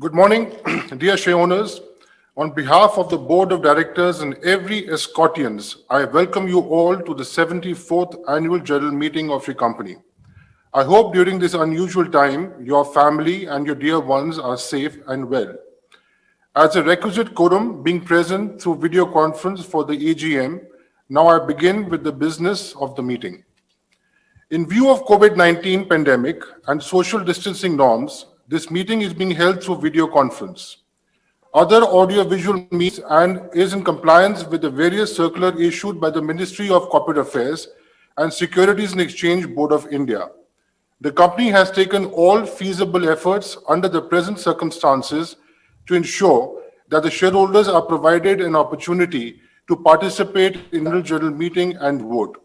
Good morning, dear shareowners. On behalf of the Board of Directors and every Escortians, I welcome you all to the 74th Annual General Meeting of your company. I hope during this unusual time, your family and your dear ones are safe and well. As a requisite quorum being present through video conference for the AGM, now I begin with the business of the meeting. In view of COVID-19 pandemic and social distancing norms, this meeting is being held through video conference. Other audio-visual means and is in compliance with the various circular issued by the Ministry of Corporate Affairs and Securities and Exchange Board of India. The company has taken all feasible efforts under the present circumstances to ensure that the shareholders are provided an opportunity to participate in the general meeting and vote.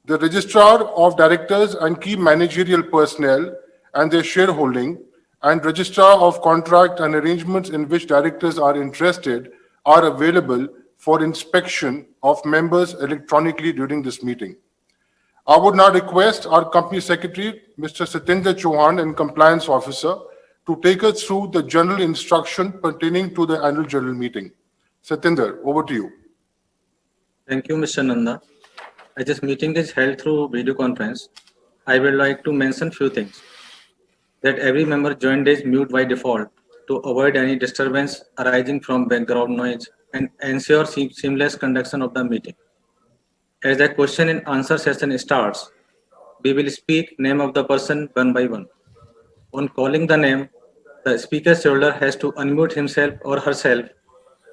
The Registrar of Directors and key managerial personnel and their shareholding and Registrar of Contract and Arrangements in which directors are interested are available for inspection of members electronically during this meeting. I would now request our Company Secretary, Mr. Satinder Chauhan and Compliance Officer, to take us through the general instruction pertaining to the annual general meeting. Satinder, over to you. Thank you, Mr. Nanda. As this meeting is held through video conference, I would like to mention few things. That every member joined is mute by default to avoid any disturbance arising from background noise and ensure seamless conduction of the meeting. As the question and answer session starts, we will speak name of the person one by one. On calling the name, the speaker shareholder has to unmute himself or herself.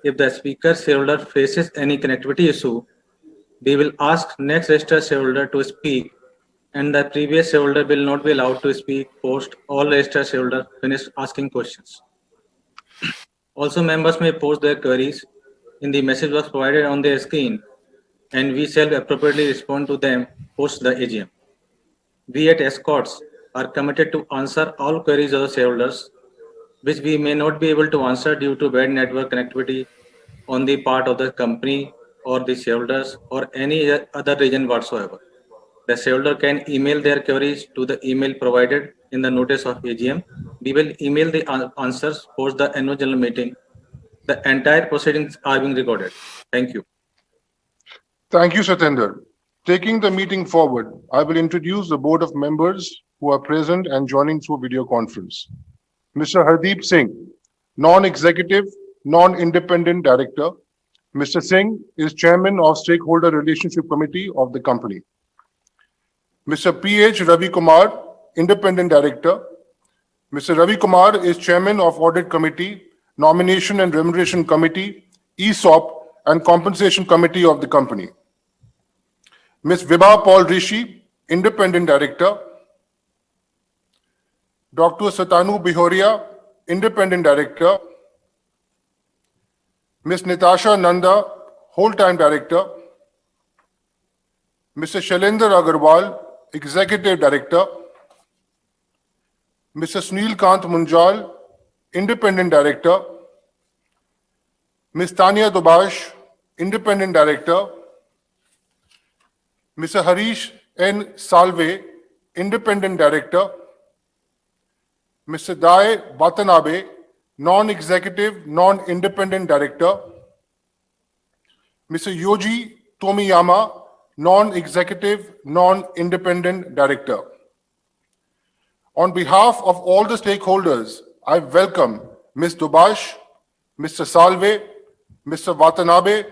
If the speaker shareholder faces any connectivity issue, we will ask next registered shareholder to speak, and the previous shareholder will not be allowed to speak post all registered shareholders finish asking questions. Also, members may post their queries in the message box provided on their screen, and we shall appropriately respond to them post the AGM. We at Escorts are committed to answer all queries of the shareholders, which we may not be able to answer due to bad network connectivity on the part of the company or the shareholders or any other reason whatsoever. The shareholder can email their queries to the email provided in the notice of AGM. We will email the answers post the annual general meeting. The entire proceedings are being recorded. Thank you. Thank you, Satinder. Taking the meeting forward, I will introduce the board of members who are present and joining through video conference. Mr. Hardeep Singh, non-executive, non-independent director. Mr. Singh is chairman of Stakeholder Relationship Committee of the company. Mr. P.H. Ravi Kumar, independent director. Mr. Ravi Kumar is chairman of Audit Committee, Nomination and Remuneration Committee, ESOP, and Compensation Committee of the company. Ms. Vibha Paul Rishi, independent director. Dr. Satanu Bihoria, independent director. Ms. Natasha Nanda, whole-time director. Mr. Shailendra Agarwal, executive director. Mr. Sunil Kant Munjal, independent director. Ms. Tanya Dubash, independent director. Mr. Harish N. Salve, independent director. Mr. Dai Watanabe, non-executive, non-independent director. Mr. Yoji Tomiyama, non-executive, non-independent director. On behalf of all the stakeholders, I welcome Ms. Dubash, Mr. Salve, Mr. Watanabe,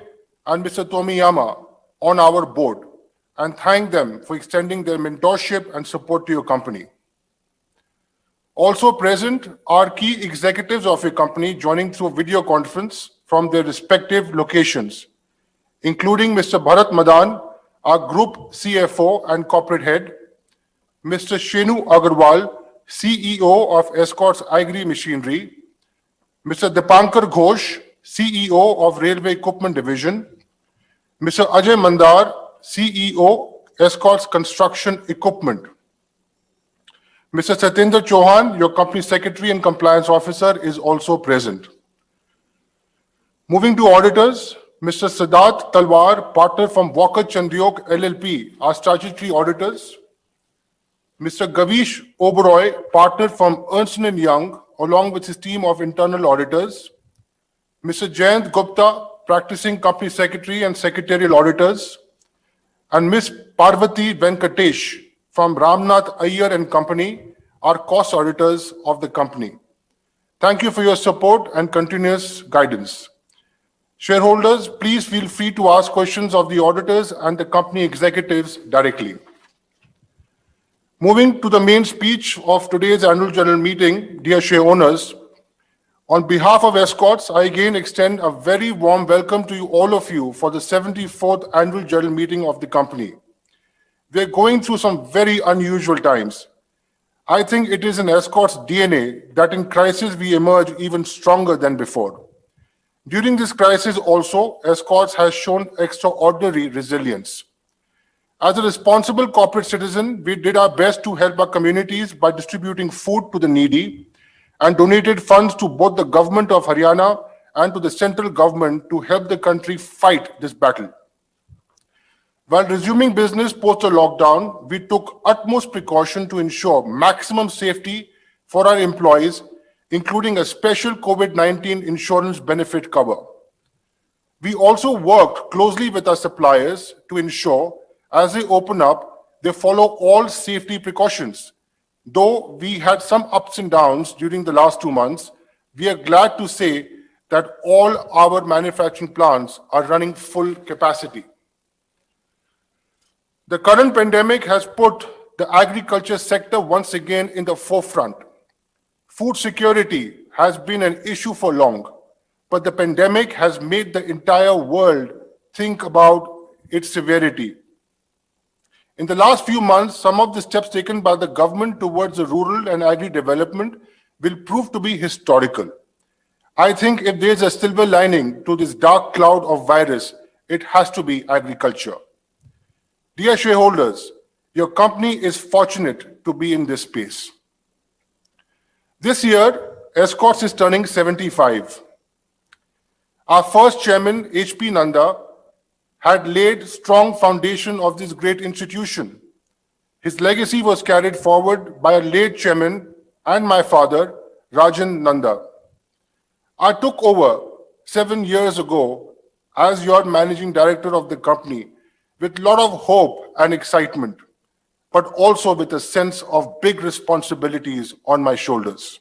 and Mr. Tomiyama on our board and thank them for extending their mentorship and support to your company. Also present are key executives of your company joining through video conference from their respective locations, including Mr. Bharat Madan, our Group CFO and Corporate Head, Mr. Shenu Agarwal, CEO of Escorts Agri Machinery, Mr. Dipankar Ghosh, CEO of Railway Equipment Division, Mr. Ajay Mandar, CEO, Escorts Construction Equipment. Mr. Satinder Chauhan, your Company Secretary and Compliance Officer, is also present. Moving to auditors, Mr. Siddharth Talwar, partner from Walker Chandiok LLP, our statutory auditors. Mr. Gavish Oberoi, partner from Ernst & Young, along with his team of internal auditors, Mr. Jayant Gupta, practicing company secretary and secretarial auditors, and Ms. Parvati Venkatesh from Ramnath Iyer and Company, our cost auditors of the company. Thank you for your support and continuous guidance. Shareholders, please feel free to ask questions of the auditors and the company executives directly. Moving to the main speech of today's annual general meeting, dear share owners, on behalf of Escorts, I again extend a very warm welcome to all of you for the 74th annual general meeting of the company. We're going through some very unusual times. I think it is in Escorts' DNA that in crisis we emerge even stronger than before. During this crisis also, Escorts has shown extraordinary resilience. As a responsible corporate citizen, we did our best to help our communities by distributing food to the needy and donated funds to both the government of Haryana and to the central government to help the country fight this battle. While resuming business post the lockdown, we took utmost precaution to ensure maximum safety for our employees, including a special COVID-19 insurance benefit cover. We also worked closely with our suppliers to ensure, as they open up, they follow all safety precautions. Though we had some ups and downs during the last 2 months, we are glad to say that all our manufacturing plants are running full capacity. The current pandemic has put the agriculture sector once again in the forefront. Food security has been an issue for long, but the pandemic has made the entire world think about its severity. In the last few months, some of the steps taken by the government towards the rural and agri-development will prove to be historical. I think if there's a silver lining to this dark cloud of virus, it has to be agriculture. Dear shareholders, your company is fortunate to be in this space. This year, Escorts is turning 75. Our first chairman, H.P. Nanda, had laid strong foundation of this great institution. His legacy was carried forward by a late chairman and my father, Rajan Nanda. I took over 7 years ago as your managing director of the company with a lot of hope and excitement, but also with a sense of big responsibilities on my shoulders.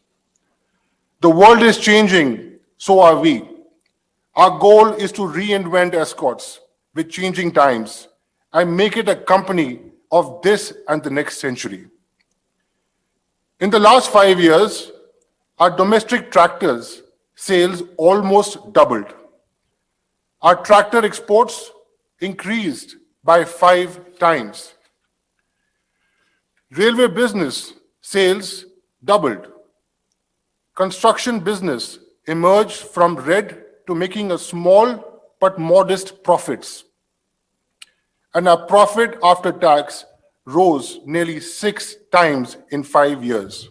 The world is changing, so are we. Our goal is to reinvent Escorts with changing times and make it a company of this and the next century. In the last 5 years, our domestic tractors sales almost doubled. Our tractor exports increased by 5 times. Railway business sales doubled. Construction business emerged from red to making a small but modest profits. And our profit after tax rose nearly 6 times in 5 years.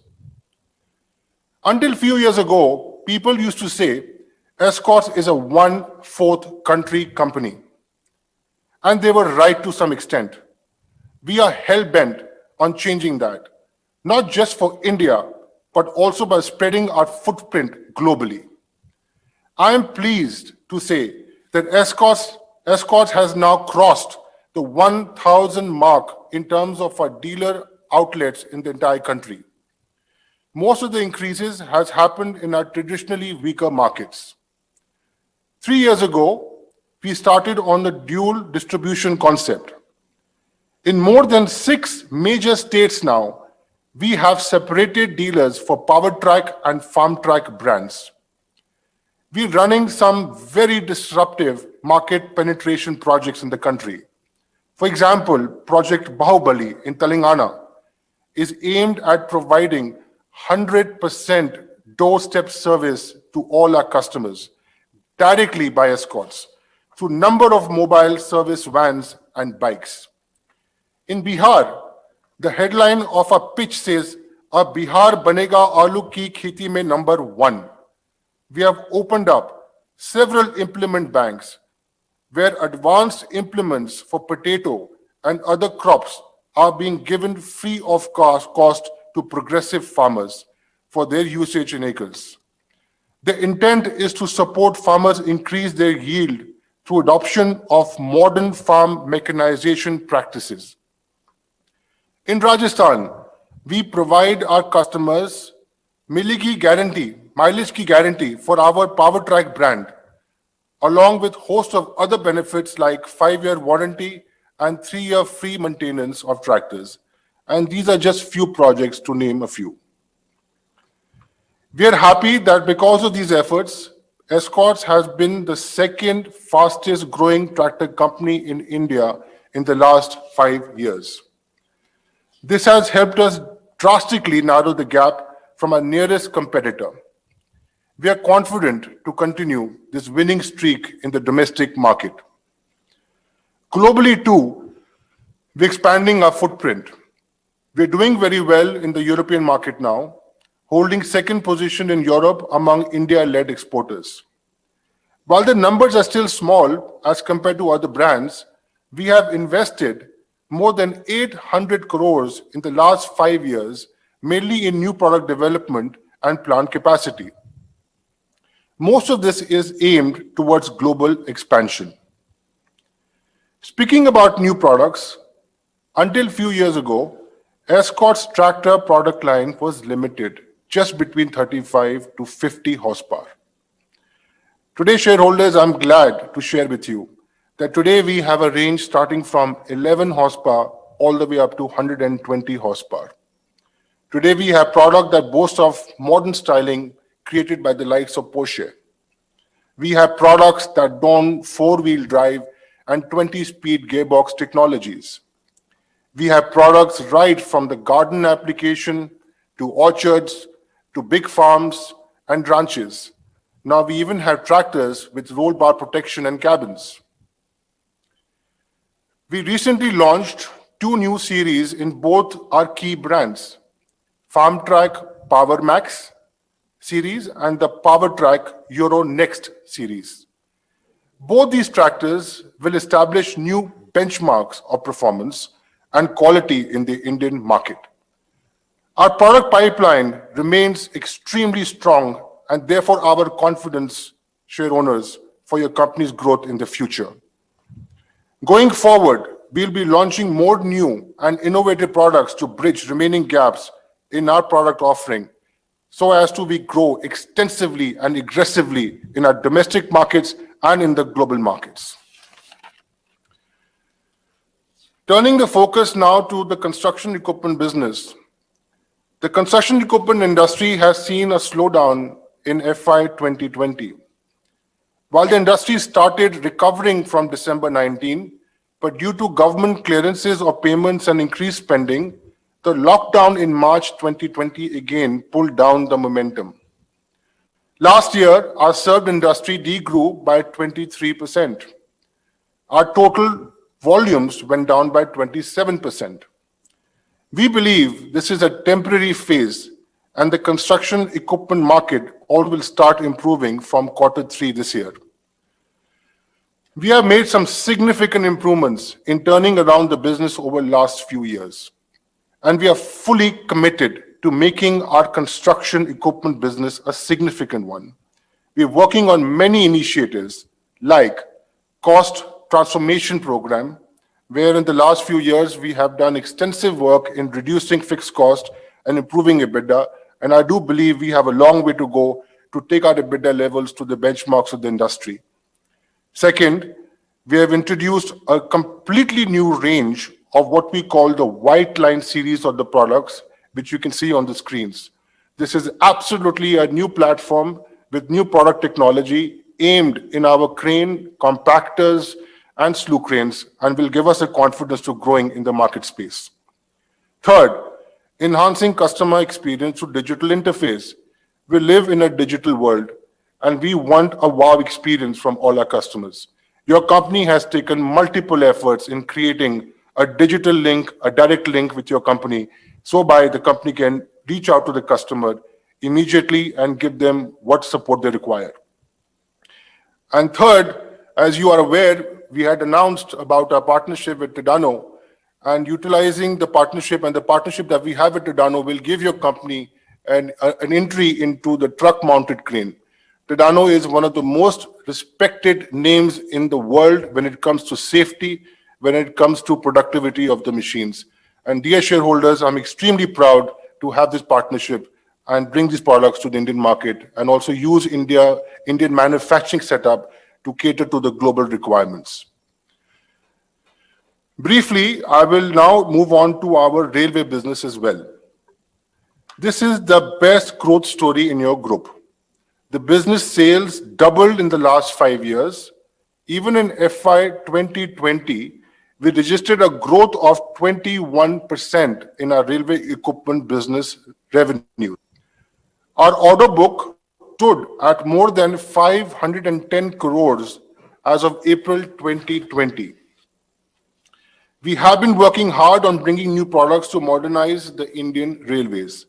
Until few years ago, people used to say Escorts is a one-fourth country company. And they were right to some extent. We are hell-bent on changing that, not just for India, but also by spreading our footprint globally. I am pleased to say that Escorts has now crossed the 1,000 mark in terms of our dealer outlets in the entire country. Most of the increases has happened in our traditionally weaker markets. 3 years ago, we started on the dual distribution concept. In more than 6 major states now, we have separated dealers for PowerTrack and FarmTrack brands. We're running some very disruptive market penetration projects in the country. For example, Project Bahubali in Telangana is aimed at providing 100% doorstep service to all our customers directly by Escorts through number of mobile service vans and bikes. In Bihar, the headline of our pitch says, "Ab Bihar banega aloo ki kheti mein number 1." We have opened up several implement banks where advanced implements for potato and other crops are being given free of cost to progressive farmers, for their usage in acres. The intent is to support farmers increase their yield through adoption of modern farm mechanization practices. In Rajasthan, we provide our customers mileage ki guarantee for our PowerTrack brand, along with host of other benefits like 5-year warranty and 3-year free maintenance of tractors. And these are just few projects to name a few. We are happy that because of these efforts, Escorts has been the second fastest growing tractor company in India in the last 5 years. This has helped us drastically narrow the gap from our nearest competitor. We are confident to continue this winning streak in the domestic market. Globally too, we're expanding our footprint. We're doing very well in the European market now, holding second position in Europe among India-led exporters. While the numbers are still small as compared to other brands, we have invested more than 800 crores in the last 5 years, mainly in new product development and plant capacity. Most of this is aimed towards global expansion. Speaking about new products, until few years ago, Escorts tractor product line was limited just between 35 to 50 horsepower. Today, shareholders, I'm glad to share with you that today we have a range starting from 11 horsepower all the way up to 120 horsepower. Today, we have product that boasts of modern styling created by the likes of Porsche. We have products that don 4-wheel drive and 20-speed gearbox technologies. We have products right from the garden application to orchards to big farms and ranches. Now we even have tractors with roll bar protection and cabins. We recently launched 2 new series in both our key brands, FarmTrack Power Max series and the PowerTrack Euro Next series. Both these tractors will establish new benchmarks of performance and quality in the Indian market. Our product pipeline remains extremely strong and therefore our confidence, share owners, for your company's growth in the future. Going forward, we'll be launching more new and innovative products to bridge remaining gaps in our product offering so as to we grow extensively and aggressively in our domestic markets and in the global markets. Turning the focus now to the construction equipment business. The construction equipment industry has seen a slowdown in FY 2020. While the industry started recovering from December 19, but due to government clearances of payments and increased spending, the lockdown in March 2020 again pulled down the momentum. Last year, our served industry degrew by 23%. Our total volumes went down by 27%. We believe this is a temporary phase and the construction equipment market all will start improving from Q3 this year. We have made some significant improvements in turning around the business over the last few years, and we are fully committed to making our construction equipment business a significant one. We are working on many initiatives like cost transformation program, where in the last few years we have done extensive work in reducing fixed cost and improving EBITDA, and I do believe we have a long way to go to take our EBITDA levels to the benchmarks of the industry. Second, we have introduced a completely new range of what we call the white line series of the products, which you can see on the screens. This is absolutely a new platform with new product technology aimed in our crane, compactors, and slew cranes, and will give us a confidence to growing in the market space. Third, enhancing customer experience through digital interface. We live in a digital world, and we want a wow experience from all our customers. Your company has taken multiple efforts in creating a digital link, a direct link with your company, so by the company can reach out to the customer immediately and give them what support they require. And third, as you are aware, we had announced about our partnership with Tadano, and utilizing the partnership and the partnership that we have with Tadano will give your company an entry into the truck-mounted crane. Tadano is one of the most respected names in the world when it comes to safety, when it comes to productivity of the machines. And dear shareholders, I'm extremely proud to have this partnership and bring these products to the Indian market and also use Indian manufacturing setup to cater to the global requirements. Briefly, I will now move on to our railway business as well. This is the best growth story in your group. The business sales doubled in the last 5 years. Even in FY 2020, we registered a growth of 21% in our railway equipment business revenue. Our order book stood at more than 510 crores as of April 2020. We have been working hard on bringing new products to modernize the Indian railways.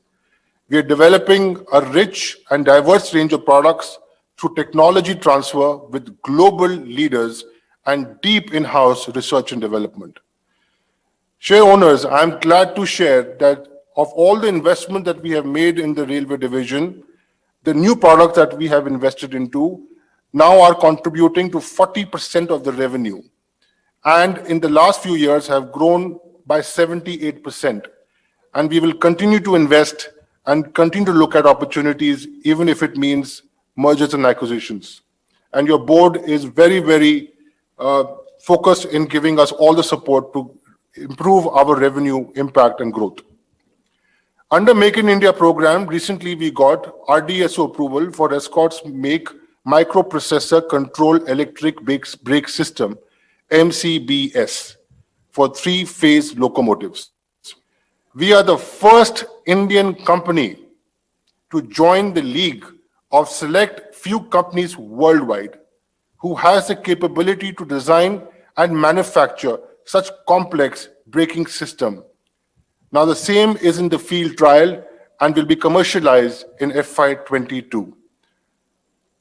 We are developing a rich and diverse range of products through technology transfer with global leaders and deep in-house research and development. Share owners, I am glad to share that of all the investment that we have made in the railway division, the new products that we have invested into now are contributing to 40% of the revenue, and in the last few years have grown by 78%. And we will continue to invest and continue to look at opportunities, even if it means mergers and acquisitions. And your board is very, very focused in giving us all the support to improve our revenue impact and growth. Under Make in India program, recently we got RDSO approval for Escorts Make Microprocessor Control Electric Brake System, MCBS, for three-phase locomotives. We are the first Indian company to join the league of select few companies worldwide who has the capability to design and manufacture such complex braking system. Now the same is in the field trial and will be commercialized in FY 22.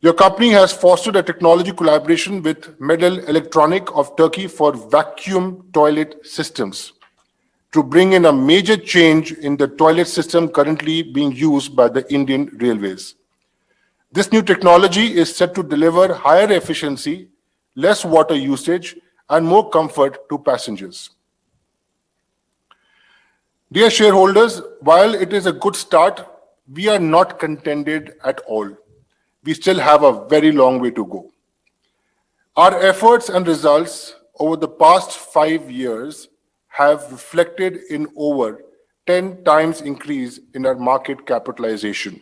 Your company has fostered a technology collaboration with Medel Electronic of Turkey for vacuum toilet systems to bring in a major change in the toilet system currently being used by the Indian Railways. This new technology is set to deliver higher efficiency, less water usage, and more comfort to passengers. Dear shareholders, while it is a good start, we are not contented at all. We still have a very long way to go. Our efforts and results over the past 5 years have reflected in over 10 times increase in our market capitalization.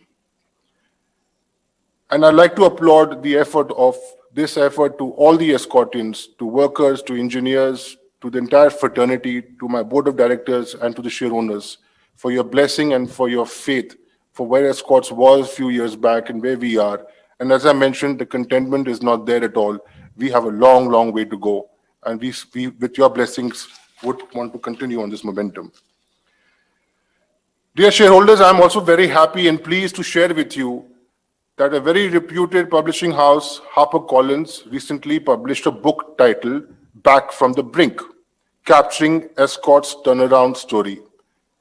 And I'd like to applaud the effort to all the Escortians, to workers, to engineers, to the entire fraternity, to my board of directors, and to the share owners for your blessing and for your faith for where Escorts was a few years back and where we are. And as I mentioned, the contentment is not there at all. We have a long, long way to go. And we with your blessings, would want to continue on this momentum. Dear shareholders, I'm also very happy and pleased to share with you that a very reputed publishing house, HarperCollins, recently published a book titled Back from the Brink, Capturing Escorts' Turnaround Story.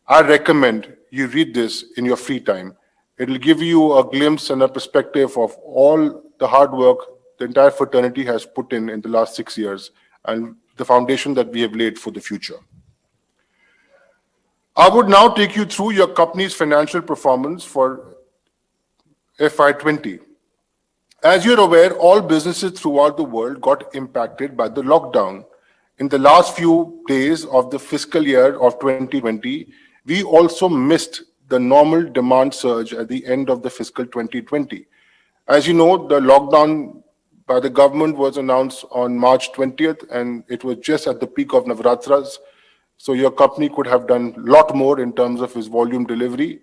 I recommend you read this in your free time. It'll give you a glimpse and a perspective of all the hard work the entire fraternity has put in the last 6 years and the foundation that we have laid for the future. I would now take you through your company's financial performance for FY 20. As you're aware, all businesses throughout the world got impacted by the lockdown. In the last few days of the fiscal year of 2020, we also missed the normal demand surge at the end of the fiscal 2020. As you know, the lockdown by the government was announced on March 20th, and it was just at the peak of Navratras. So your company could have done a lot more in terms of its volume delivery.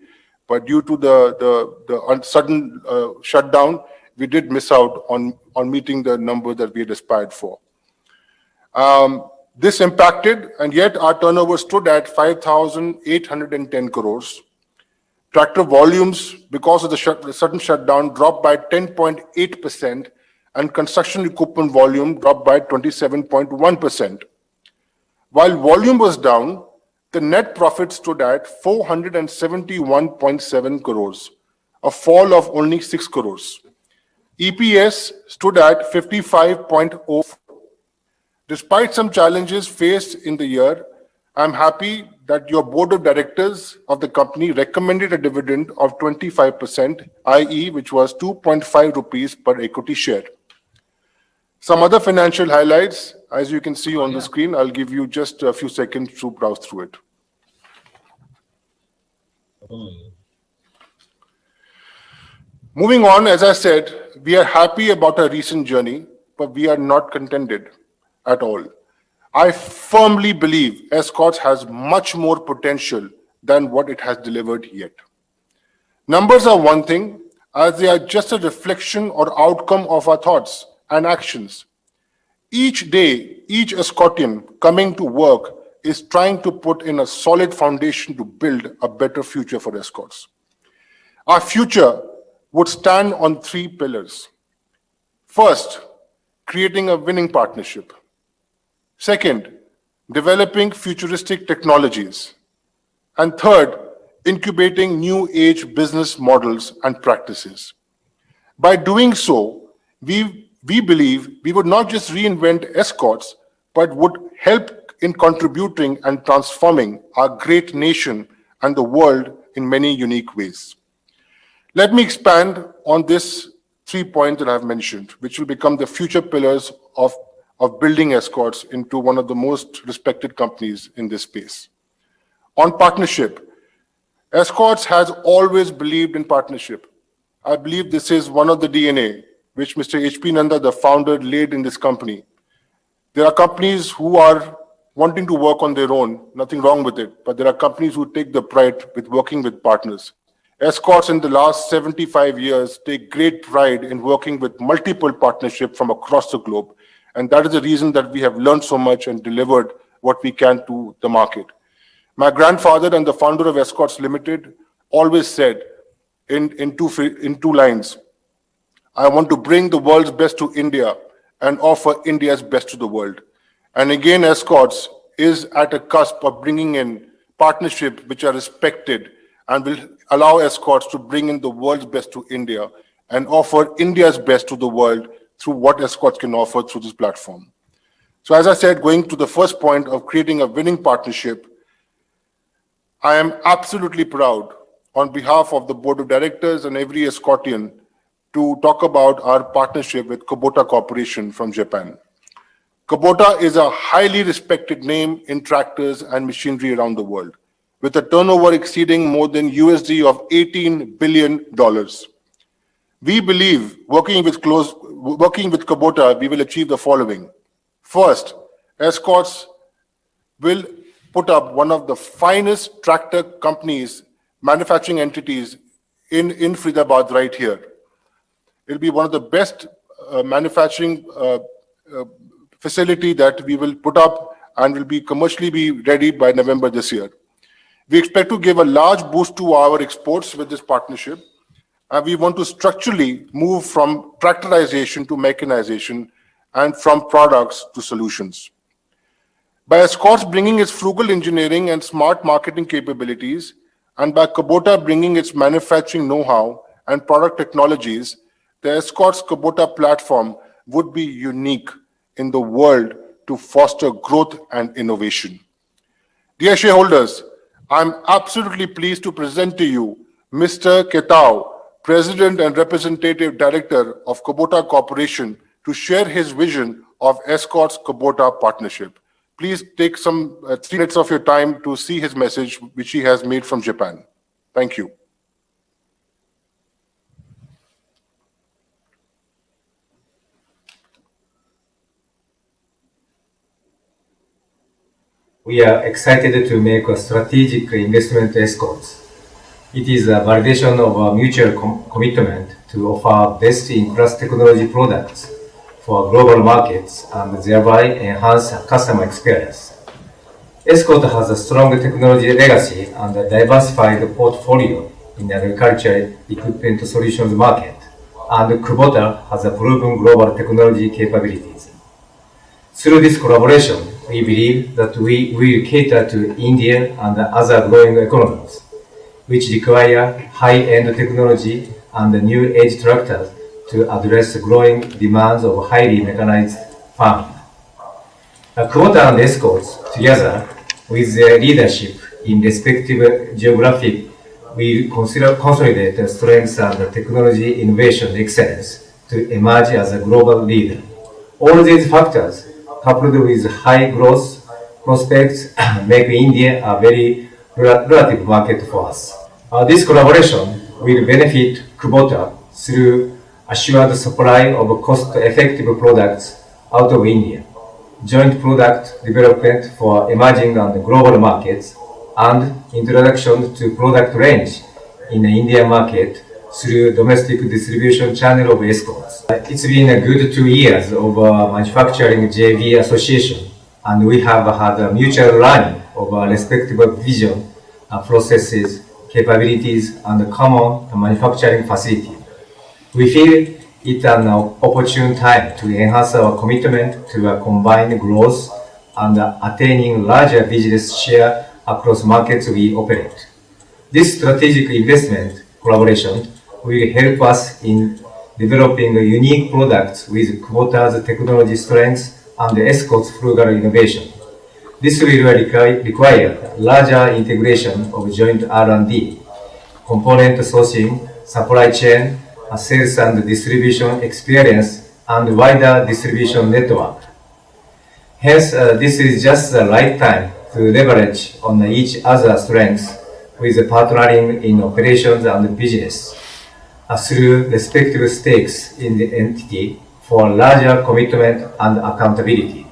But due to the sudden shutdown, we did miss out on meeting the number that we had aspired for. This impacted, and yet our turnover stood at 5,810 crores. Tractor volumes, because of the sudden shutdown, dropped by 10.8%, and construction equipment volume dropped by 27.1%. While volume was down, the net profit stood at 471.7 crores, a fall of only 6 crores. EPS stood at 55.04. Despite some challenges faced in the year, I'm happy that your board of directors of the company recommended a dividend of 25%, i.e., which was 2.5 rupees per equity share. Some other financial highlights, as you can see on the screen, I'll give you just a few seconds to browse through it. Moving on, as I said, we are happy about our recent journey, but we are not contented at all. I firmly believe Escorts has much more potential than what it has delivered yet. Numbers are one thing, as they are just a reflection or outcome of our thoughts and actions. Each day, each Escortian coming to work is trying to put in a solid foundation to build a better future for Escorts. Our future would stand on 3 pillars. First, creating a winning partnership. Second, developing futuristic technologies. And third, incubating new age business models and practices. By doing so, we believe we would not just reinvent Escorts, but would help in contributing and transforming our great nation and the world in many unique ways. Let me expand on this 3 points that I've mentioned, which will become the future pillars of building Escorts into one of the most respected companies in this space. On partnership, Escorts has always believed in partnership. I believe this is one of the DNA which Mr. H.P. Nanda, the founder, laid in this company. There are companies who are wanting to work on their own, nothing wrong with it, but there are companies who take the pride with working with partners. Escorts in the last 75 years take great pride in working with multiple partnerships from across the globe. And that is the reason that we have learned so much and delivered what we can to the market. My grandfather and the founder of Escorts Limited always said in two lines, I want to bring the world's best to India and offer India's best to the world. And again, Escorts is at a cusp of bringing in partnerships which are respected and will allow Escorts to bring in the world's best to India and offer India's best to the world through what Escorts can offer through this platform. So as I said, going to the first point of creating a winning partnership, I am absolutely proud on behalf of the board of directors and every Escortian to talk about our partnership with Kubota Corporation from Japan. Kubota is a highly respected name in tractors and machinery around the world, with a turnover exceeding more than USD of $18 billion. We believe working with Kubota, we will achieve the following. First, Escorts will put up one of the finest tractor companies, manufacturing entities in Faridabad right here. It'll be one of the best manufacturing facility that we will put up and will be commercially ready by November this year. We expect to give a large boost to our exports with this partnership. And we want to structurally move from tractorization to mechanization and from products to solutions. By Escorts bringing its frugal engineering and smart marketing capabilities, and by Kubota bringing its manufacturing know-how and product technologies, the Escorts Kubota platform would be unique in the world to foster growth and innovation. Dear shareholders, I'm absolutely pleased to present to you Mr. Ketao, President and Representative Director of Kubota Corporation, to share his vision of Escorts Kubota partnership. Please take some 3 minutes of your time to see his message, which he has made from Japan. Thank you. We are excited to make a strategic investment in Escorts. It is a validation of our mutual commitment to offer best-in-class technology products for global markets and thereby enhance customer experience. Escorts has a strong technology legacy and a diversified portfolio in the agriculture equipment solutions market, and Kubota has a proven global technology capabilities. Through this collaboration, we believe that we will cater to India and other growing economies, which require high-end technology and new-age tractors to address growing demands of highly mechanized farming. Kubota and Escorts, together with their leadership in respective geographic, will consolidate the strengths and technology innovation excellence to emerge as a global leader. All these factors, coupled with high growth prospects, make India a very relative market for us. This collaboration will benefit Kubota through assured supply of cost-effective products out of India, joint product development for emerging and global markets, and introduction to product range in the Indian market through domestic distribution channel of Escorts. It's been a good 2 years of manufacturing JV association, and we have had a mutual learning of our respective vision, processes, capabilities, and common manufacturing facility. We feel it an opportune time to enhance our commitment to a combined growth and attaining larger business share across markets we operate. This strategic investment collaboration will help us in developing unique products with Kubota's technology strengths and Escorts' frugal innovation. This will require larger integration of joint R&D, component sourcing, supply chain, sales and distribution experience, and wider distribution network. Hence, this is just the right time to leverage on each other's strengths with partnering in operations and business through respective stakes in the entity for larger commitment and accountability.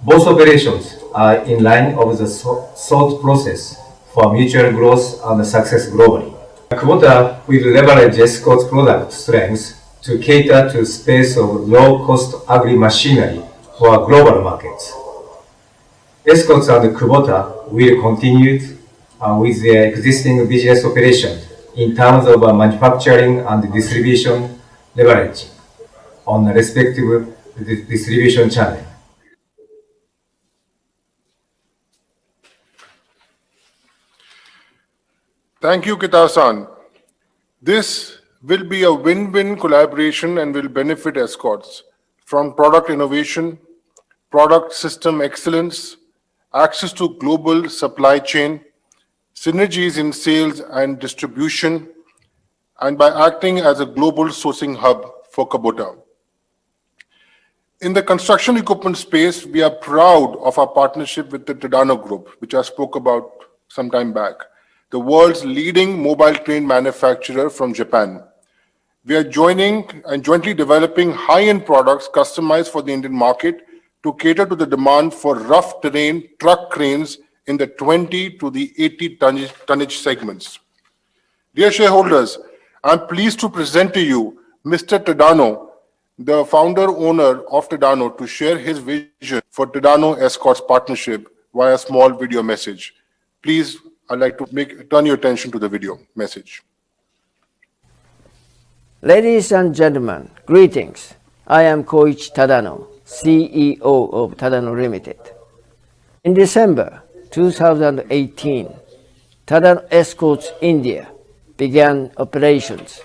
Both operations are in line of the thought process for mutual growth and success globally. Kubota will leverage Escorts' product strengths to cater to space of low-cost agri-machinery for global markets. Escorts and Kubota will continue with their existing business operations in terms of manufacturing and distribution leverage on the respective distribution channel. Thank you, Kita-san. This will be a win-win collaboration and will benefit Escorts from product innovation, product system excellence, access to global supply chain, synergies in sales and distribution, and by acting as a global sourcing hub for Kubota. In the construction equipment space, we are proud of our partnership with the Tadano Group, which I spoke about some time back, the world's leading mobile crane manufacturer from Japan. We are joining and jointly developing high-end products customized for the Indian market to cater to the demand for rough terrain truck cranes in the 20 to the 80 tonnage segments. Dear shareholders, I'm pleased to present to you Mr. Tadano, the founder-owner of Tadano, to share his vision for Tadano Escorts partnership via a small video message. Please, I'd like to turn your attention to the video message. Ladies and gentlemen, greetings. I am Koichi Tadano, CEO of Tadano Limited. In December 2018, Tadano Escorts India began operations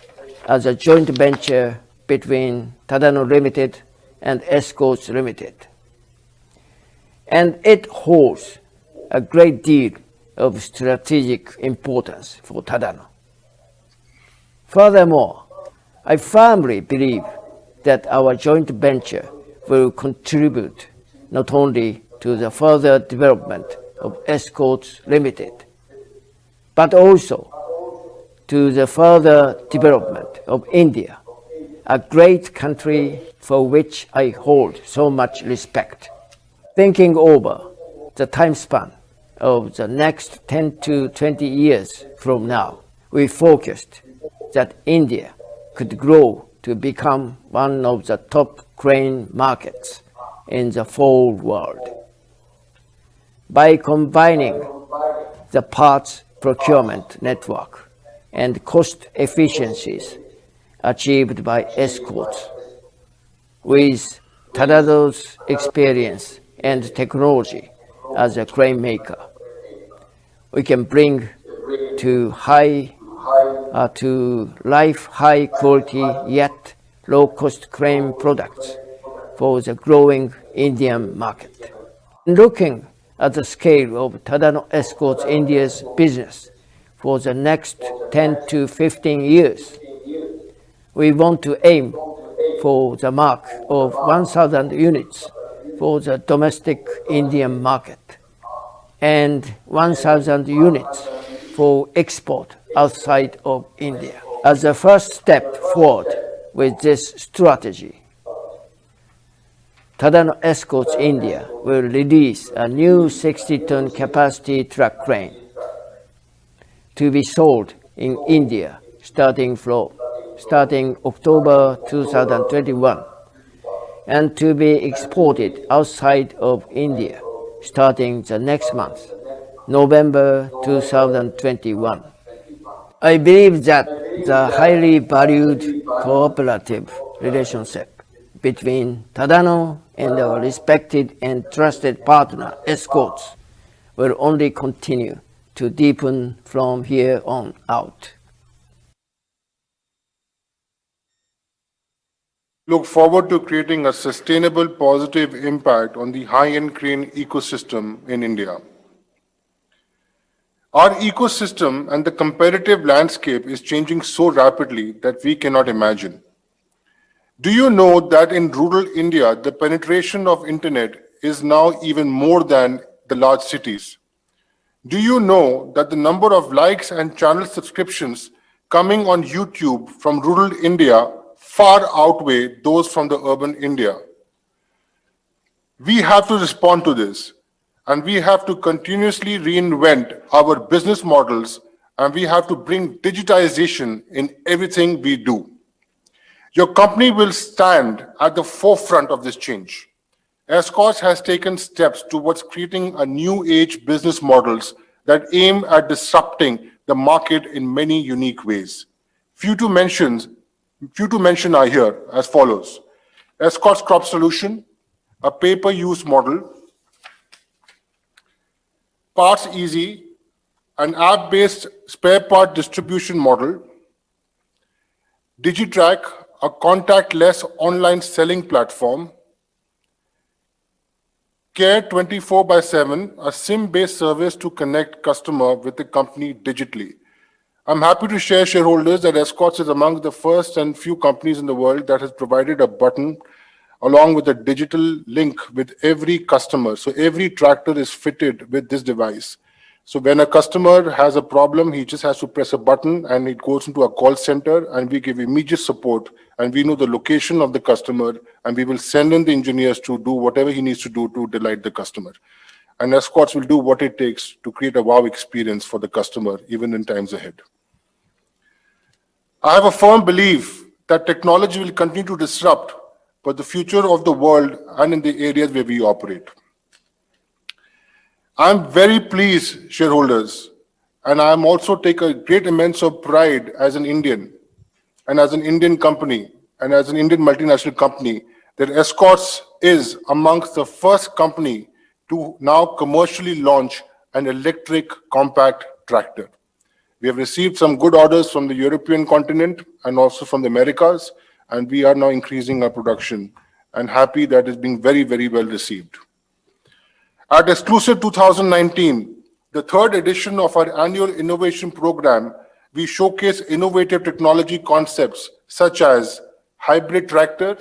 as a joint venture between Tadano Limited and Escorts Limited. And it holds a great deal of strategic importance for Tadano. Furthermore, I firmly believe that our joint venture will contribute not only to the further development of Escorts Limited, but also to the further development of India, a great country for which I hold so much respect. Thinking over the time span of the next 10 to 20 years from now, we focused that India could grow to become one of the top crane markets in the whole world. By combining the parts procurement network and cost efficiencies achieved by Escorts with Tadano's experience and technology as a crane maker. We can bring to life high quality yet low cost crane products for the growing Indian market. Looking at the scale of Tadano Escorts India's business for the next 10 to 15 years, we want to aim for the mark of 1,000 units for the domestic Indian market and 1,000 units for export outside of India. As a first step forward with this strategy, Tadano Escorts India will release a new 60-ton capacity truck crane to be sold in India starting October 2021 and to be exported outside of India starting the next month, November 2021. I believe that the highly valued cooperative relationship between Tadano and our respected and trusted partner, Escorts, will only continue to deepen from here on out. Look forward to creating a sustainable positive impact on the high-end crane ecosystem in India. Our ecosystem and the competitive landscape is changing so rapidly that we cannot imagine. Do you know that in rural India, the penetration of internet is now even more than the large cities? Do you know that the number of likes and channel subscriptions coming on YouTube from rural India far outweigh those from the urban India? We have to respond to this, and we have to continuously reinvent our business models, and we have to bring digitization in everything we do. Your company will stand at the forefront of this change. Escorts has taken steps towards creating a new age business models that aim at disrupting the market in many unique ways. Few to mention are here as follows. Escorts Crop Solution, a pay-per-use model. Parts Easy, an app-based spare part distribution model. Digitrack, a contactless online selling platform. Care 24/7, a SIM-based service to connect customer with the company digitally. I'm happy to share, shareholders, that Escorts is among the first and few companies in the world that has provided a button along with a digital link with every customer. So every tractor is fitted with this device. So when a customer has a problem, he just has to press a button and it goes into a call center and we give immediate support and we know the location of the customer and we will send in the engineers to do whatever he needs to do to delight the customer. And Escorts will do what it takes to create a wow experience for the customer even in times ahead. I have a firm belief that technology will continue to disrupt but the future of the world and in the areas where we operate. I'm very pleased, shareholders, and I'm also take a great immense of pride as an Indian and as an Indian company and as an Indian multinational company that Escorts is amongst the first company to now commercially launch an electric compact tractor. We have received some good orders from the European continent and also from the Americas, and we are now increasing our production and happy that it's being very, very well received. At Exclusive 2019, the third edition of our annual innovation program, we showcase innovative technology concepts such as hybrid tractor,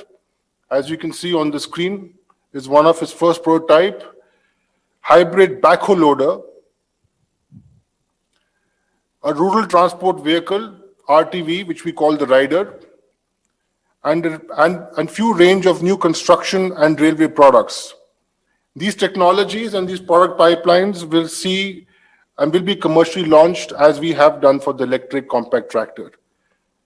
as you can see on the screen, is one of its first prototype, hybrid backhoe loader, a rural transport vehicle, RTV, which we call the Rider, and few range of new construction and railway products. These technologies and these product pipelines will see and will be commercially launched as we have done for the electric compact tractor.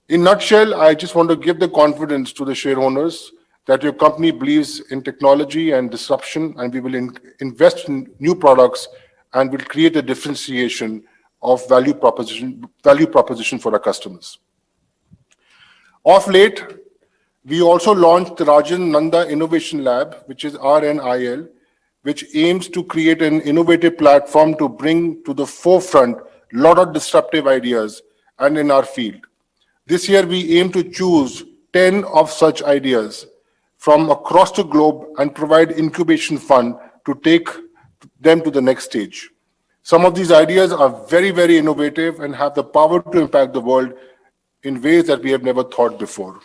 In nutshell, I just want to give the confidence to the shareholders that your company believes in technology and disruption, and we will invest in new products and will create a differentiation of value proposition for our customers. Of late, we also launched the Rajan Nanda Innovation Lab, which is RNIL, which aims to create an innovative platform to bring to the forefront a lot of disruptive ideas and in our field. This year, we aim to choose 10 of such ideas from across the globe and provide incubation fund to take them to the next stage. Some of these ideas are very, very innovative and have the power to impact the world in ways that we have never thought before.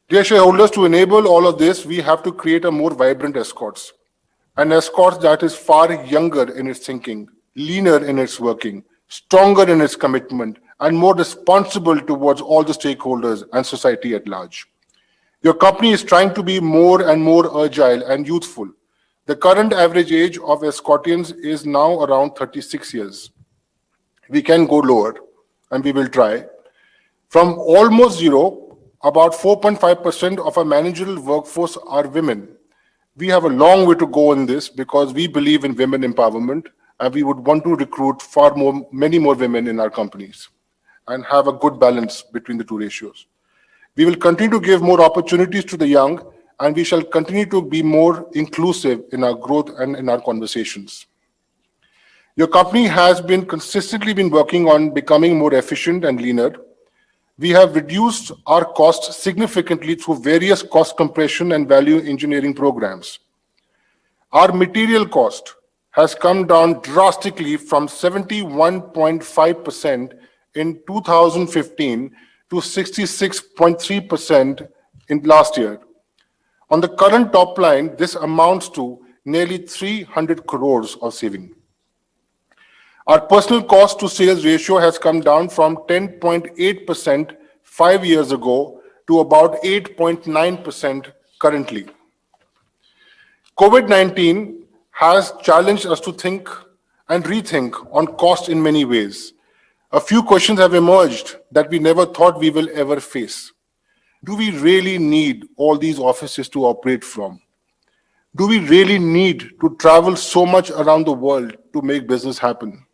Dear shareholders, to enable all of this, we have to create a more vibrant Escorts. An Escorts that is far younger in its thinking, leaner in its working, stronger in its commitment, and more responsible towards all the stakeholders and society at large. Your company is trying to be more and more agile and youthful. The current average age of Escortians is now around 36 years. We can go lower, and we will try. From almost zero, about 4.5% of our managerial workforce are women. We have a long way to go in this because we believe in women empowerment, and we would want to recruit many more women in our companies and have a good balance between the two ratios. We will continue to give more opportunities to the young, and we shall continue to be more inclusive in our growth and in our conversations. Your company has consistently been working on becoming more efficient and leaner. We have reduced our costs significantly through various cost compression and value engineering programs. Our material cost has come down drastically from 71.5% in 2015 to 66.3% in last year. On the current top line, this amounts to nearly 300 crores of saving. Our personal cost to sales ratio has come down from 10.8% 5 years ago to about 8.9% currently. COVID-19 has challenged us to think and rethink on cost in many ways. A few questions have emerged that we never thought we will ever face. Do we really need all these offices to operate from? Do we really need to travel so much around the world to make business happen?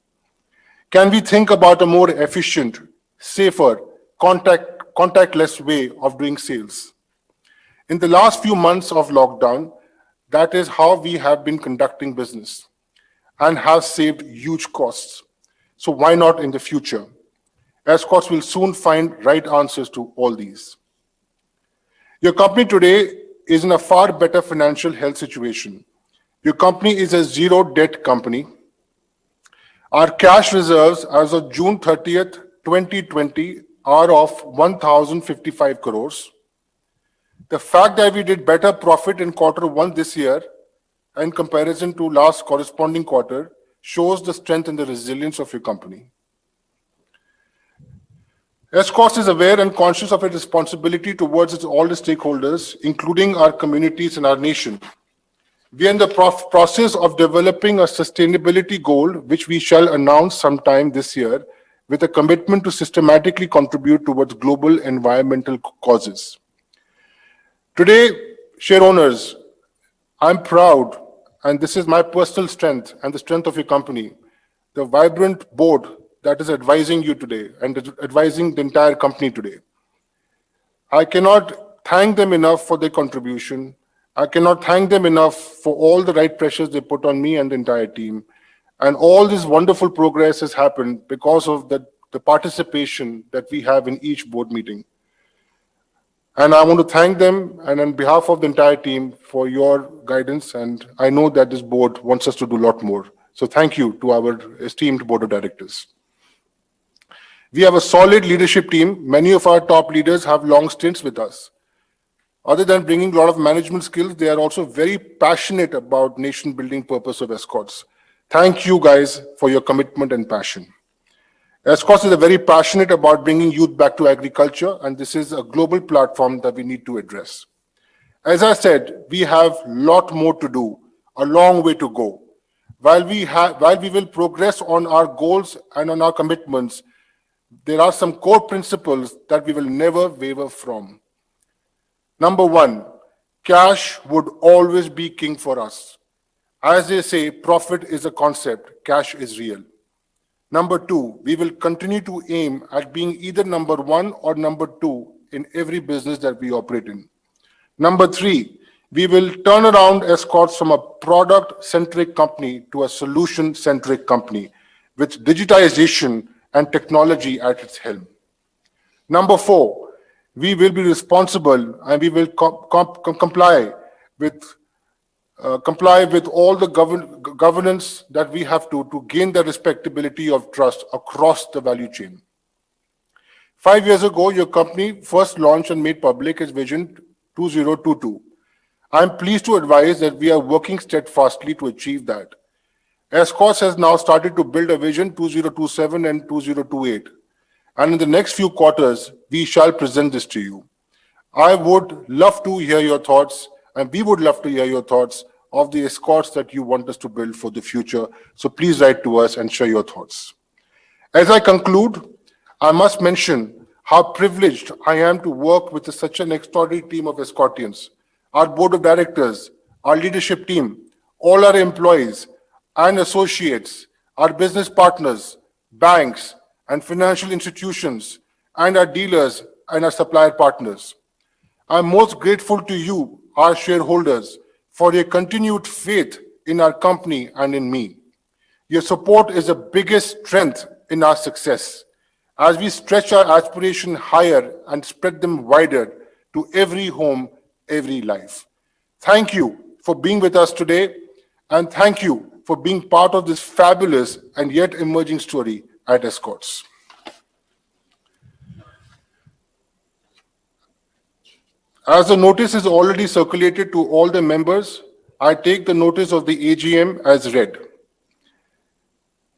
Can we think about a more efficient, safer, contactless way of doing sales? In the last few months of lockdown, that is how we have been conducting business and have saved huge costs. So why not in the future? Escorts will soon find right answers to all these. Your company today is in a far better financial health situation. Your company is a zero debt company. Our cash reserves as of June 30th, 2020 are of 1,055 crores. The fact that we did better profit in Q1 this year in comparison to last corresponding quarter shows the strength and the resilience of your company. Escorts is aware and conscious of its responsibility towards all the stakeholders, including our communities and our nation. We are in the process of developing a sustainability goal, which we shall announce sometime this year, with a commitment to systematically contribute towards global environmental causes. Today, share owners, I'm proud, and this is my personal strength and the strength of your company, the vibrant board that is advising you today and advising the entire company today. I cannot thank them enough for their contribution. I cannot thank them enough for all the right pressures they put on me and the entire team. And all this wonderful progress has happened because of the participation that we have in each board meeting. And I want to thank them and on behalf of the entire team for your guidance. And I know that this board wants us to do a lot more. So thank you to our esteemed board of directors. We have a solid leadership team. Many of our top leaders have long stints with us. Other than bringing a lot of management skills, they are also very passionate about nation-building purpose of Escorts. Thank you guys for your commitment and passion. Escorts is very passionate about bringing youth back to agriculture, and this is a global platform that we need to address. As I said, we have a lot more to do, a long way to go. While we will progress on our goals and on our commitments, there are some core principles that we will never waver from. Number one, cash would always be king for us. As they say, profit is a concept, cash is real. Number two, we will continue to aim at being either number one or number two in every business that we operate in. Number three, We will turn around Escorts from a product-centric company to a solution-centric company with digitization and technology at its helm. Number 4, we will be responsible and we will comply with all the governance that we have to gain the respectability of trust across the value chain. 5 years ago, your company first launched and made public its Vision 2022. I am pleased to advise that we are working steadfastly to achieve that. Escorts has now started to build a Vision 2027 and 2028. And in the next few quarters, we shall present this to you. I would love to hear your thoughts, and we would love to hear your thoughts of the Escorts that you want us to build for the future. So please write to us and share your thoughts. As I conclude, I must mention how privileged I am to work with such an extraordinary team of Escortians, our board of directors, our leadership team, all our employees and associates, our business partners, banks and financial institutions, and our dealers and our supplier partners. I'm most grateful to you, our shareholders, for your continued faith in our company and in me. Your support is the biggest strength in our success as we stretch our aspiration higher and spread them wider to every home, every life. Thank you for being with us today, and thank you for being part of this fabulous and yet emerging story at Escorts. As the notice is already circulated to all the members, I take the notice of the AGM as read.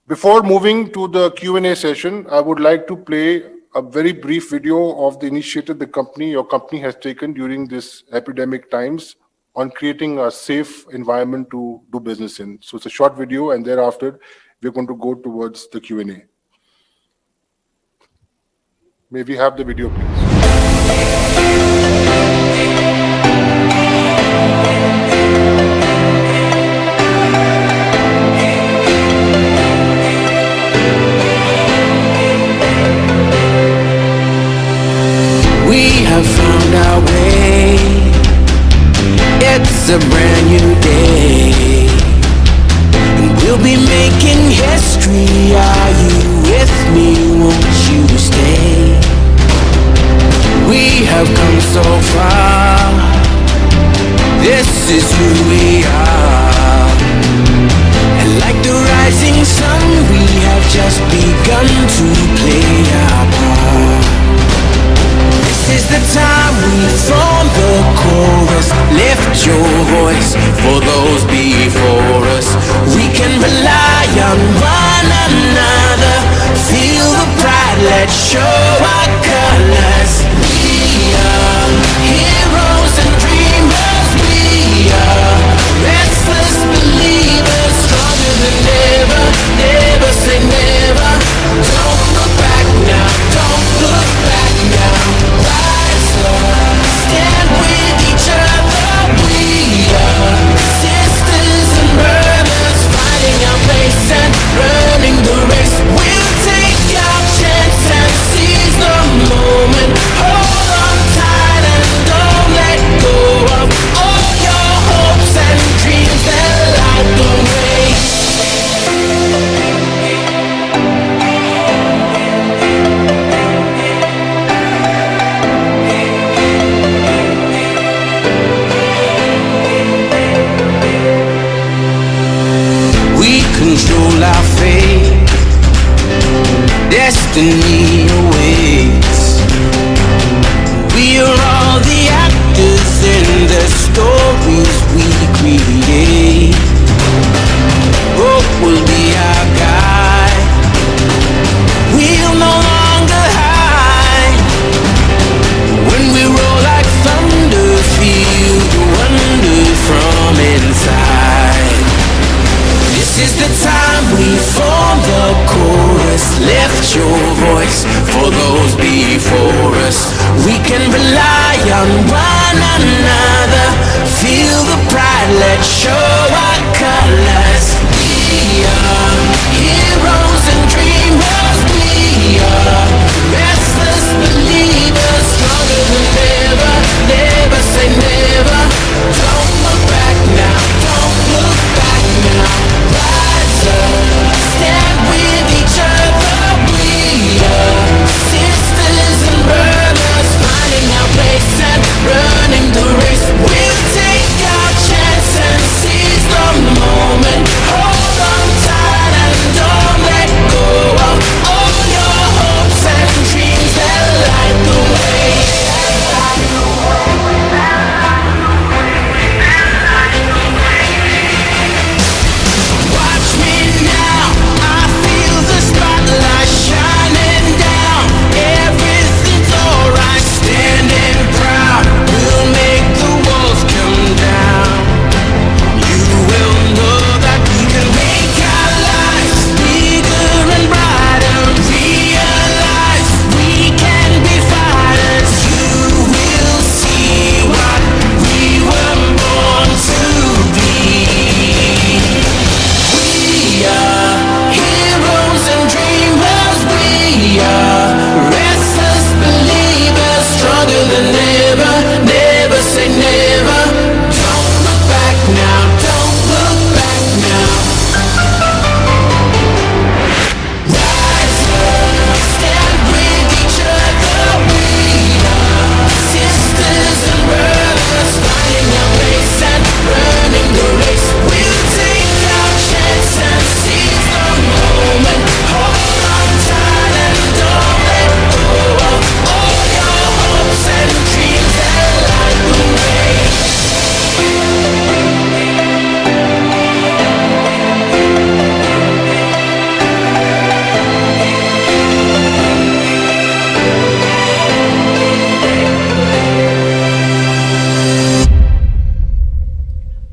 Before moving to the Q&A session, I would like to play a very brief video of the initiative your company has taken during this epidemic times on creating a safe environment to do business in. So it's a short video, and thereafter, we're going to go towards the Q&A. May we have the video, please? We have found our way. It's a brand new day, and we'll be making history. Are you with me? Won't you stay? We have come so far. This is who we are. And like the rising sun, we have just begun to play our part. This is the time we form the chorus. Lift your voice for those before us. We can rely on one another. Feel the pride, let's show our colors. We are heroes and dreamers. We are restless believers. Stronger than ever, never say never. Don't look back now, don't look back now. Stand with each other. We are sisters and brothers, fighting our place and running the race. We'll take our chance and seize the moment. Hold on tight and don't let go of all your hopes and dreams that light the way. Control our fate. Destiny awaits. We are all the actors in the stories we create. Hope will be our guide. We'll no longer hide. When we roll like thunder, feel the wonder from inside. This is the time we form the chorus. Lift your voice for those before us. We can rely on one another. Feel the pride, let's show